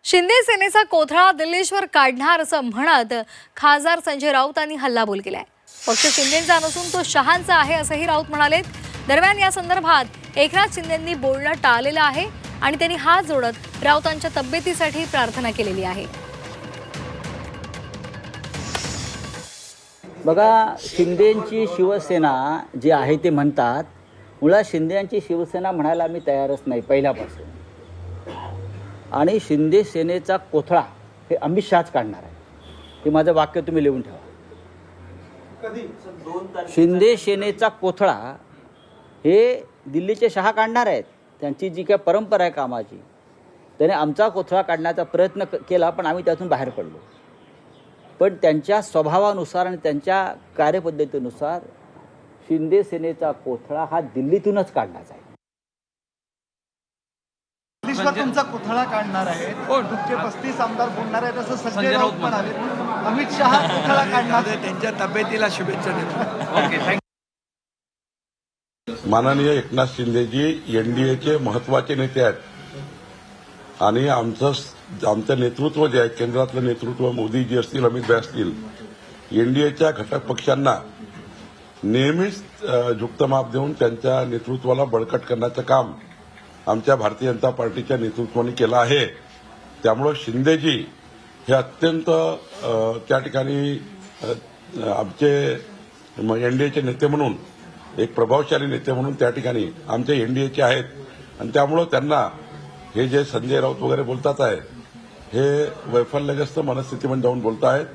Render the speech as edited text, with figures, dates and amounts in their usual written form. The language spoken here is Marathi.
शिंदे सेनेचा कोथळा दिल्लीश्वर काढणार असं म्हणत खासदार संजय राऊतांनी हल्लाबोल केलाय। पक्ष शिंदेचा नसून तो शहांचा आहे असंही राऊत म्हणाले। दरम्यान या संदर्भात एकनाथ शिंदेंनी बोलणं टाळलेलं आहे आणि त्यांनी हात जोडत राऊतांच्या तब्येतीसाठी प्रार्थना केलेली आहे। बघा, शिंदेंची शिवसेना जी आहे ते म्हणतात, मुळात शिंदेंची शिवसेना म्हणायला मी तयारच नाही पहिल्यापासून। आणि शिंदे सेनेचा कोथळा हे अमित शहाच काढणार आहे, हे माझं वाक्य तुम्ही लिहून ठेवा। शिंदे सेनेचा कोथळा हे दिल्लीचे शहा काढणार आहेत। त्यांची जी काय परंपरा आहे कामाची, त्याने आमचा कोथळा काढण्याचा प्रयत्न केला, पण आम्ही त्यातून बाहेर पडलो। पण त्यांच्या स्वभावानुसार आणि त्यांच्या कार्यपद्धतीनुसार शिंदे सेनेचा कोथळा हा दिल्लीतूनच काढण्याचा आहे। तुमचा कोथळा काढणार आहे, तुमचे 35 आमदार बोलणार आहेत असं संजय राऊत म्हणाले। अमित शहा कोथळा काढणार आहे, त्यांच्या तब्येतीला शुभेच्छा देतो। माननीय एकनाथ शिंदेजी एनडीएचे महत्वाचे नेते आहेत आणि आमचं नेतृत्व जे आहे, केंद्रातलं नेतृत्व मोदीजी असतील, अमित भाई असतील, एनडीएच्या घटक पक्षांना नेहमीच झुकतं देऊन त्यांच्या नेतृत्वाला बळकट करण्याचं काम आमच्या भारतीय जनता पार्टीच्या नेतृत्वाने केलं आहे। त्यामुळं शिंदेजी हे अत्यंत त्या ठिकाणी आमचे एनडीएचे नेते म्हणून, एक प्रभावशाली नेते म्हणून त्या ठिकाणी आमचे एनडीएचे आहेत आणि त्यामुळं त्यांना हे जे संजय राऊत वगैरे बोलतात आहे, हे वैफल्यग्रस्त मनस्थितीमध्ये जाऊन बोलत आहेत।